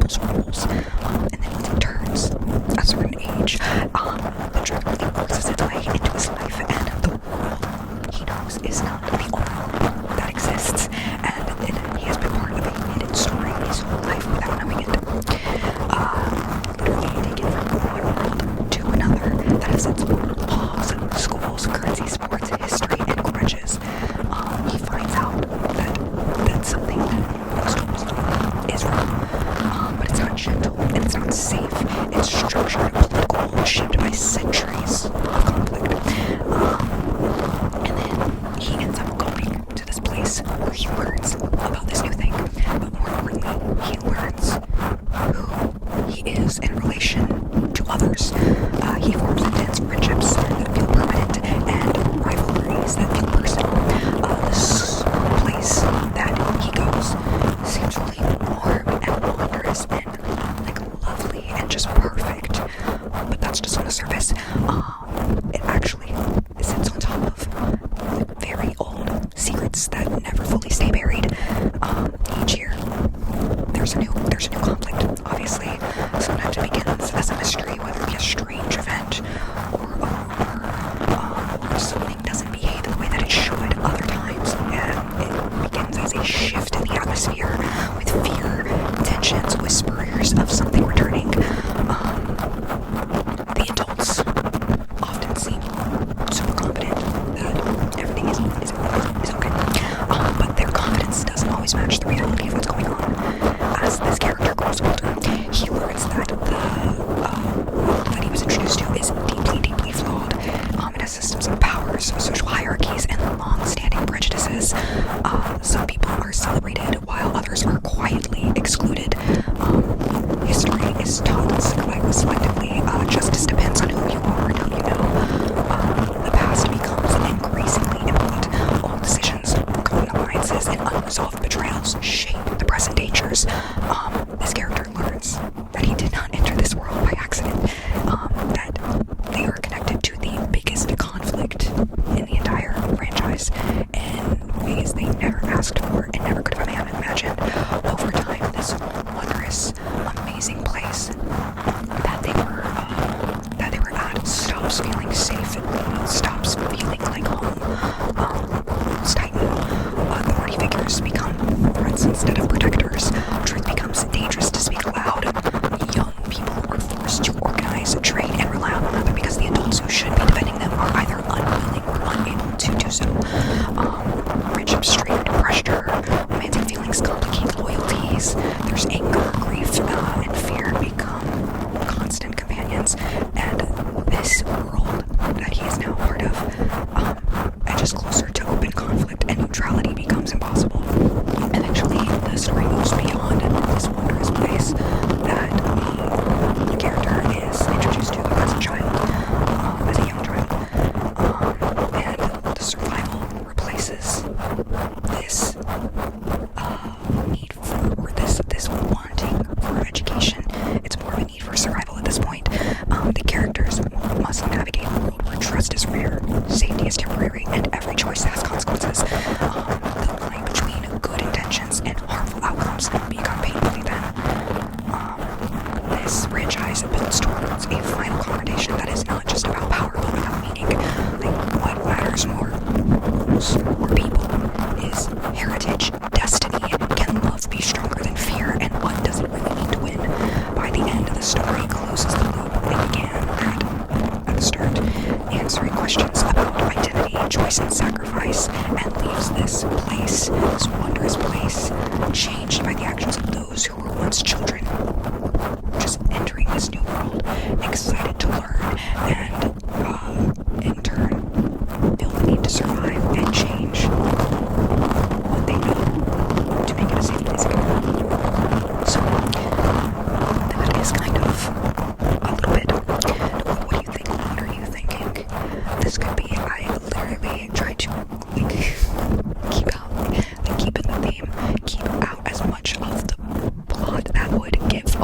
people's roles. And then once he turns a certain age, the drug really forces its way into his life, and the world he knows is not the only world that exists, and he has been part of a hidden story his whole life without knowing it. Literally taken from one world to another that has its laws, schools, currency, sports, history, and grudges. He finds out that something that most schools is wrong, but it's not gentle and it's not safe. It's structured, political, shaped by centuries of conflict. And then he ends up going to this place where he learns about this new thing, but more importantly, he learns who he is in relation to others. He forms intense friendships that feel permanent and rivalries that feel personal. This place that he goes seems really warm and wondrous and like lovely and just perfect, but that's just on the surface. It actually sits on top of very old secrets that never fully stay buried. Each year there's a new conflict. Obviously, sometimes it begins as a mystery, whether it be a strange event or a rumor, or something doesn't behave the way that it should. Other times, it begins as a shift in the atmosphere with fear, tensions, whisperers of something returning. The adults often seem super confident that everything is okay, but their confidence doesn't always match the reality of what's going on. As this character grows older, he learns that the world that he was introduced to is deeply flawed. It has systems of powers, social hierarchies, and long-standing prejudices. Some people are celebrated while others are quietly excluded. History is taught selectively. Justice depends on who you are and who you know. The past becomes increasingly impotent. Old decisions, broken alliances, and unresolved betrayals shape the present dangers. This character learns that he did not enter this world by accident, that they are connected to the biggest conflict in the entire franchise in ways they never asked for and never could have imagined. Over time, this wondrous, amazing place that they were at stops feeling safe, stops feeling like home. Walls tighten, authority figures become threats instead of protectors. Truth becomes dangerous to speak loud. Young people are forced to organize, train, and rely on one another because the adults who should be defending them are either unwilling or unable to do so. Friendships strain under pressure. Romantic feelings complicate loyalties. There's anger, grief, and fear become constant companions. And this world that he is now part of edges closer to open conflict, and neutrality becomes impossible. Eventually, the story moves beyond this wondrous place that the character is introduced to as a child, as a young child, and the survival replaces this need for, or this wanting for education. It's more of a need for survival at this point. The characters must navigate a world where trust is rare, safety is temporary, and every choice has consequences. The line between good intentions and harmful outcomes become painfully thin. This franchise builds towards a final confrontation that is not just about power, but about meaning. Like, what matters more, rules or people? Is heritage, destiny? Can love be stronger than fear? And what does it really mean to win? By the end, the story closes the loop it began at the start, answering questions about identity, choice, and sacrifice, and leaves this place, this wondrous place, changed by the actions of those who were once children, just entering this new world, excited to learn, and in turn, feel the need to survive and change what they know to make it a safe place again. So, that is kind of a little bit. What do you think? What are you thinking? This could be. I literally tried to keep in the theme, keep out as much of the plot that would give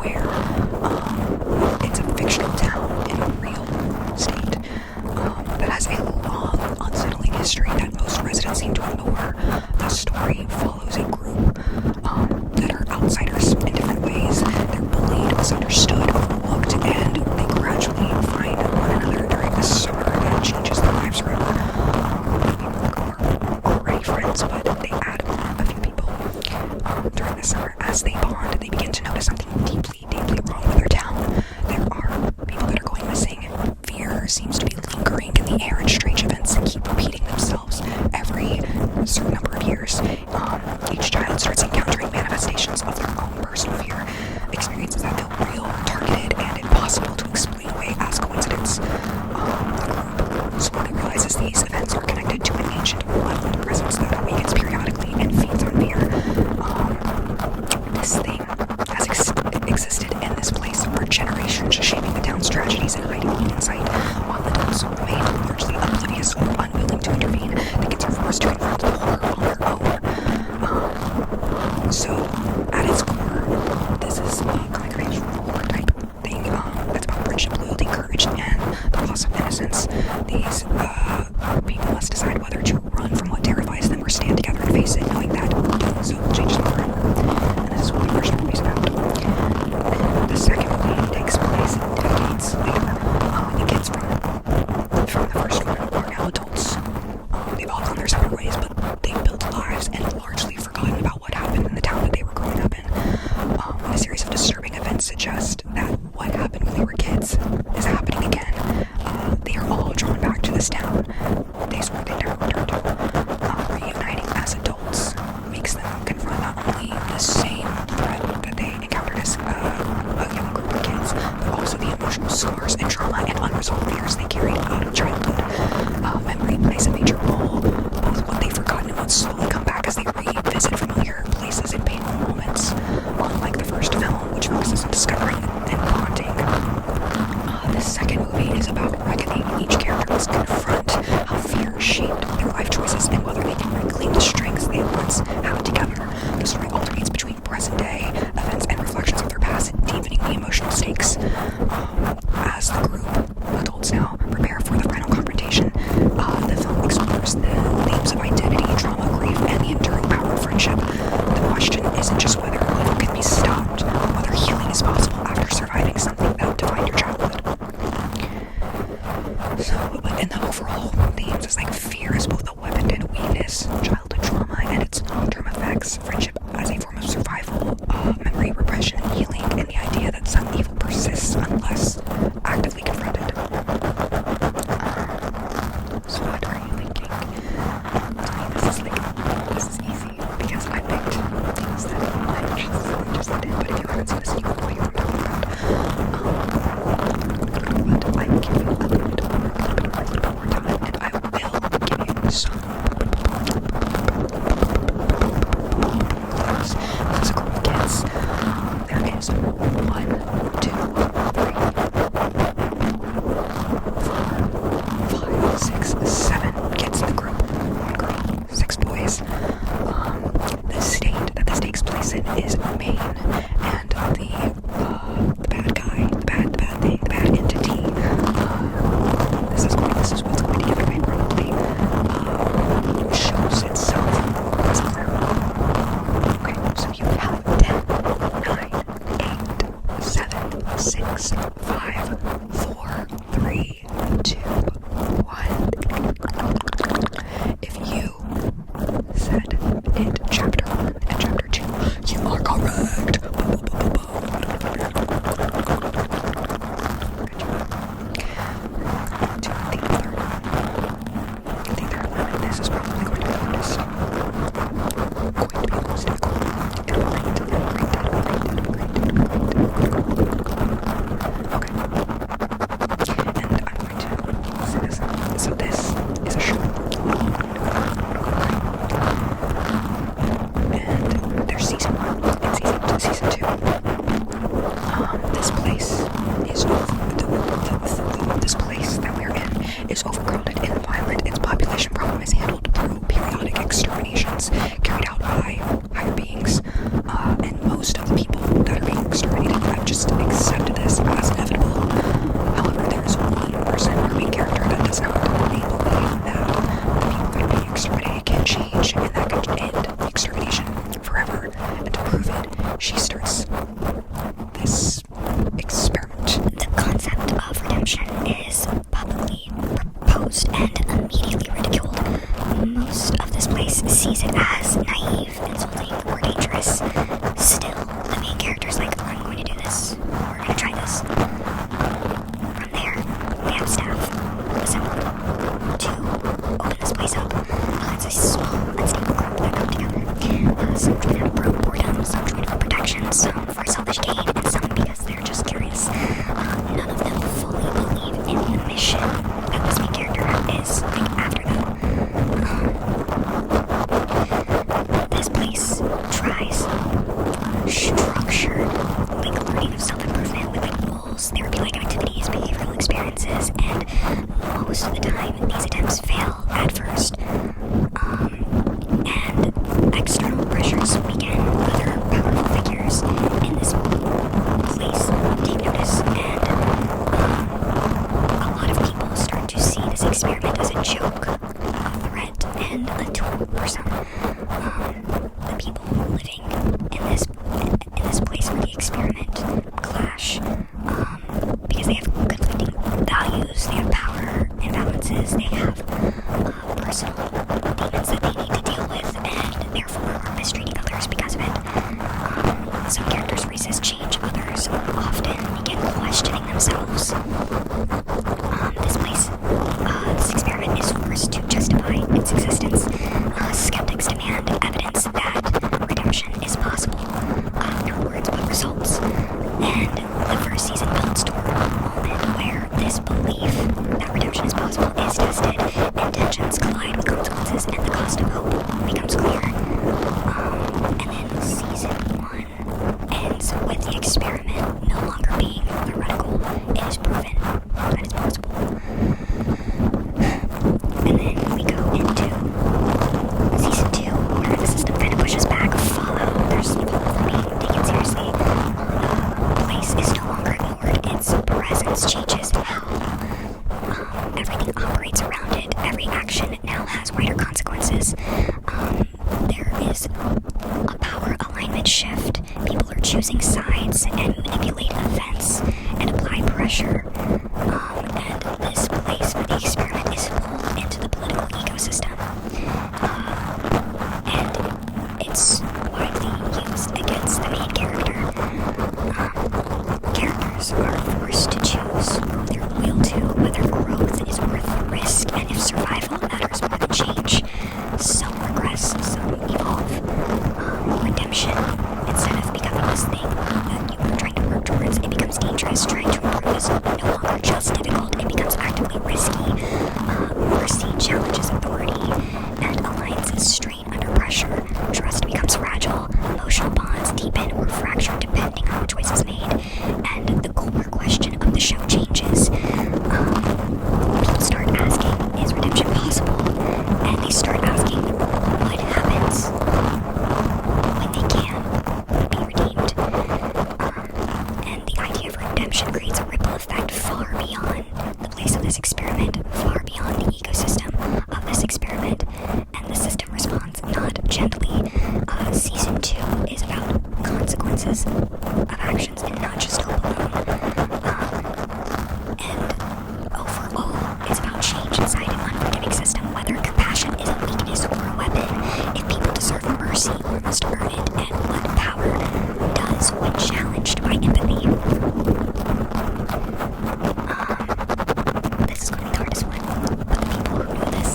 where it's a fictional town in a real state that has a long, unsettling history that most residents seem to ignore. The story follows a group that are outsiders in different ways. They're bullied, misunderstood, overlooked, and they gradually find one another during the summer that changes their lives forever. People are already friends, but they add a few people during the summer. As they bond, they begin to notice something deeply, deeply wrong with their town. There are people that are going missing. Fear seems to be lingering in the air, and strange events keep repeating themselves every certain number of years. Each child starts encountering manifestations of their own personal fear, experiences that feel real, targeted, and impossible to explain away as coincidence. The group slowly realizes these events are connected to an ancient, malevolent presence that awakens periodically and feeds on fear. This thing has existed in this place for generations, shaping the town's tragedies and hiding in plain sight. While adults remain largely oblivious or unwilling to intervene, the kids are forced to confront the horror on their own. So, at its core, this is a comic range horror type thing that's about friendship, loyalty, courage, and the loss of innocence. These people must decide whether to run from what terrifies them or stand together and face it, knowing that doing so will change them forever. And this is what the first movie is about. And the second movie takes place decades later. The kids from the first one are now adults. They've all gone their separate ways, but they've built lives and largely forgotten about what happened in the town that they were growing up in. A series of disturbing events suggest that what happened when they were kids is happening again. They are all drawn back to this town they swore they never returned to. Reuniting as adults makes them confront not only the same threat that they encountered as a young group of kids, but also the emotional scars and trauma and unresolved fears they carried out of childhood. Memory plays a major role, both what they've forgotten and what slowly come back as they revisit familiar places and painful moments. Unlike the first film, which focuses on discovering and bonding, this second movie is about reckoning. Each character must confront how fear shaped their life choices and whether they can reclaim the strengths they once had together. The story alternates between present-day events and reflections of their past, deepening the emotional stakes. As the group, adults now, prepare for the final confrontation, the film explores the themes of identity, trauma, grief, and the enduring power of friendship. The question isn't just whether evil can be stopped, but whether healing is possible after surviving something that defined your childhood. So, in the overall themes, it's like fear is both a weapon and a weakness, childhood trauma and its long-term effects, friendship as a form of survival, memory repression and healing, and the idea that some evil persists unless actively confronted. So what are you thinking? To me, this is easy because I picked things that I'm interested in, but if you haven't seen this, you won't know what I'm talking about. But I will give you a little bit more time, and I will give you some clues. This is a group of kids. There is 1, 2, 3, 4, 5, 6, 7 kids in the group. 1 girl, 6 boys. The state that this takes place in is Maine, and the bad guy, the bad thing, the bad entity. This is what's going to give away probably. Shows itself as a clown. Okay, so you have 10, 9, 8, 7, 6, 5, 4, 3, 2, 1. If you said it chapter 1 and chapter 2, you are correct. This is probably going to be the hardest. Going to be the most difficult. It'll be great. Okay. selfish gain, and some because they're just curious. None of them fully believe in the mission that this main character is like after them. This place tries structured like learning of self-improvement with like rules, therapy-like activities, behavioral experiences, and most of the time these attempts fail at first. And external pressures begin. Other powerful figures in this place take notice, and a lot of people start to see this experiment as a joke, a threat, and a tool for some. The people living in this place where the experiment clash, because they have conflicting values, they have power imbalances, they have personal demons that they need to deal with, and therefore are mistreating others because of it. Some characters resist change, others often begin questioning themselves. This experiment is forced to justify its existence. Skeptics demand evidence that redemption is possible, not words but results. And the first season builds toward a moment where this belief that redemption is possible is tested, and tensions collide with consequences, and the cost of hope becomes clear. And then season 1 ends with the experiment no longer being theoretical. It is proven that it's possible. And then we go into season 2, where the system kind of pushes back. Fallout, there's people being taken seriously. The place is no longer ignored. Its presence changes how everything operates around it. Every action now has wider consequences. There is a power alignment shift. People are choosing sides and manipulate events and apply pressure. And this place where the experiment is pulled into the political ecosystem. And it's widely used against the main character. Characters are forced to choose who they're loyal to, whether growth is worth the risk, and if survival matters more than change. Some regress, some evolve. Redemption, instead of becoming this thing that you are trying to work towards, it becomes dangerous. Trying to improve is no longer just difficult, it becomes actively risky. Mercy challenges authority, and alliances strain under pressure. Trust becomes fragile, emotional bonds deepen or fracture depending on the choices made, and the core question of the show changes. People start asking, is redemption possible? And they start asking, what happens when they can be redeemed? And the idea of redemption creates a ripple effect far beyond the place of this experiment, far beyond the ecosystem of this experiment, and the system responds not gently. Season 2 is about consequences of actions and not just hope alone. And overall, it's about change inside an unforgiving system, whether compassion is a weakness or a weapon, if people deserve mercy or must earn it, and what power does when challenged by empathy. This is going to be the hardest one, but the people who know this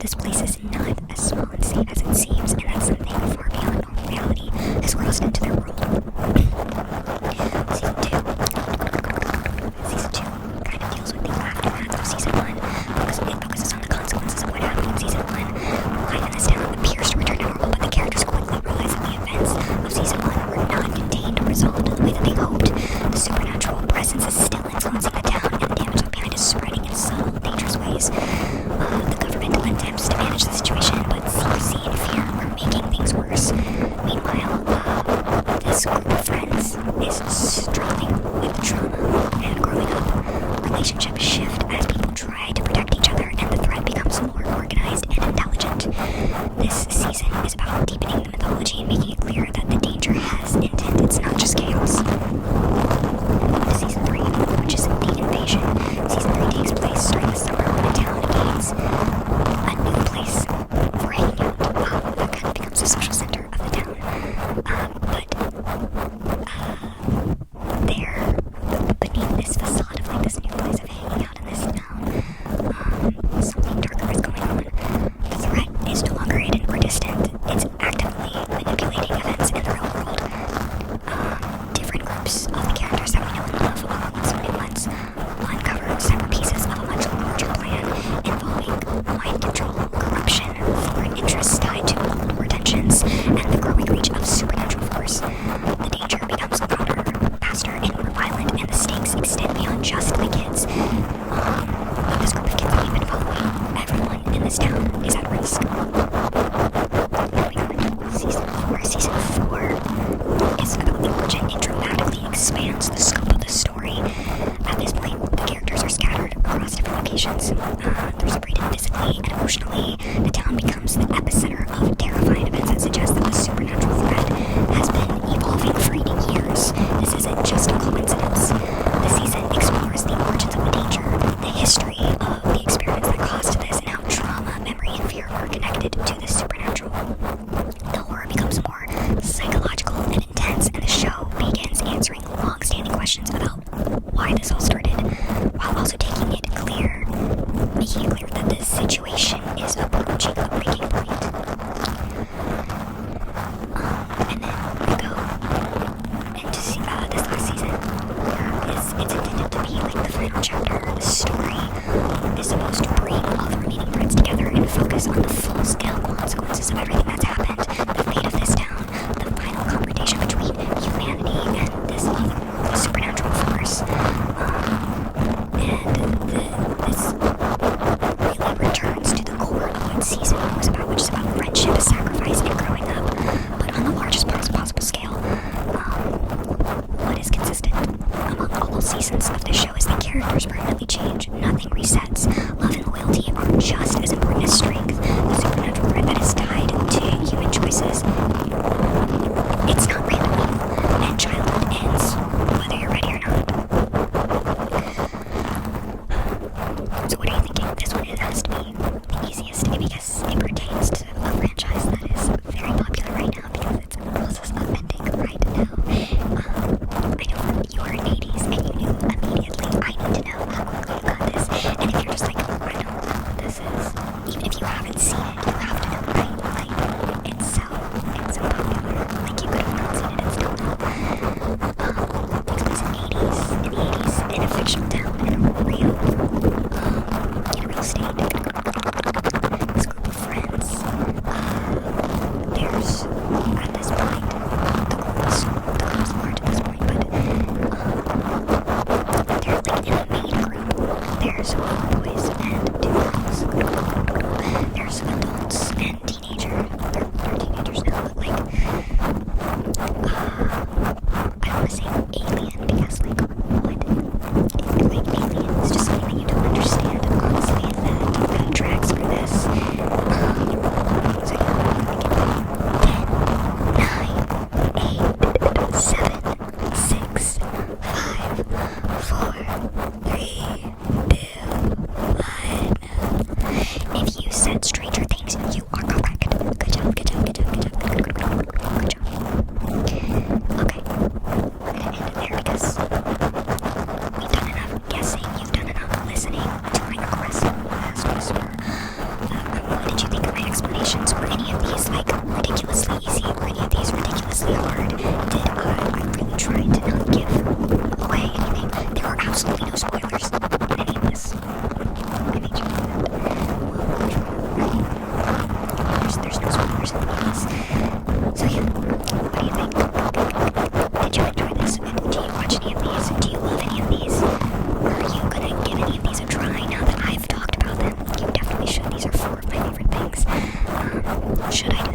this place is not as small and safe as it seems, and that's something far beyond normal reality has crossed into their world. Season 2 kind of deals with the aftermath of Season 1. It focuses on the consequences of what happened in Season 1. Life in this town appears to return to normal, but the characters quickly realize that the events of Season 1 were not contained or resolved the way that they hoped. The supernatural presence is still influencing the town, and the damage left behind is spreading in subtle, dangerous ways. The government attempts to manage the situation, but secrecy and fear are making things worse. Meanwhile, this group of friends is struggling with trauma and growing up. Relationships shift as people try to protect each other, and the threat becomes more organized and intelligent. This season is about deepening the mythology and making it clear that the danger has intent. It's not just chaos. Season 3, which is the invasion. Season 3 takes place during the summer when the town gains a new place for hanging out. That kind of becomes the social center of the town. But there, beneath this facade of like this new place of hanging out in this town, something darker is going on. The threat is no longer hidden or distant. It's actively manipulating events in the real world. Different groups of the characters that we know and love, along with some new ones, uncover separate pieces of a much larger plan involving mind control, corruption, foreign interests tied to old war tensions, and the growing reach of supernatural force. The danger becomes louder, faster, and more violent, and the stakes extend beyond just the kids. This group of kids that we've been following, everyone in this town is at risk. Season 4. Season 4 is about the origin. It dramatically expands the scope of the story. At this point, the characters are scattered across different locations. They're separated physically and emotionally. The town becomes the epicenter of terrifying events that suggest that the supernatural threat has been evolving for years. This isn't just a coincidence. The season explores the origins of the danger, the history of the experiments that caused this, and how trauma, memory, and fear are connected to the supernatural. The horror becomes more psychological and intense, and the show begins answering long-standing questions about why this all started, while also making it clear that this situation is approaching a breaking point. And then we go into this last season. It's intended to be like the final chapter. The story is supposed to bring all the remaining threads together and focus on the full-scale consequences of everything that's happened, the fate of this town, the final confrontation between humanity and this supernatural force. This really returns to the core of what season 1 was about, which is about friendship, sacrifice, and growing up, but on the largest possible scale. What is consistent among all seasons of the show is that characters permanently change. Nothing resets. Love and loyalty are just as important as strength. The supernatural threat that is tied to human choices. It's not random, and childhood ends whether you're ready or not. So what are you thinking? This one has to be the easiest because it pertains to a franchise that is very popular right now because it's in the process of ending right now. I know you are 80s and you knew immediately. I need to know how quickly you got this. And if you're just like, oh, I don't know what this is, even if you haven't seen it, you have to know, right? Like, it's so popular. Like, you could have not seen it and still know. It takes place in the 80s, in a fictional town, in a real state. This group of friends, there's, at this point, the group is large at this point, but they're like in the main group. There's 4 boys and 2 girls. There's adults should I do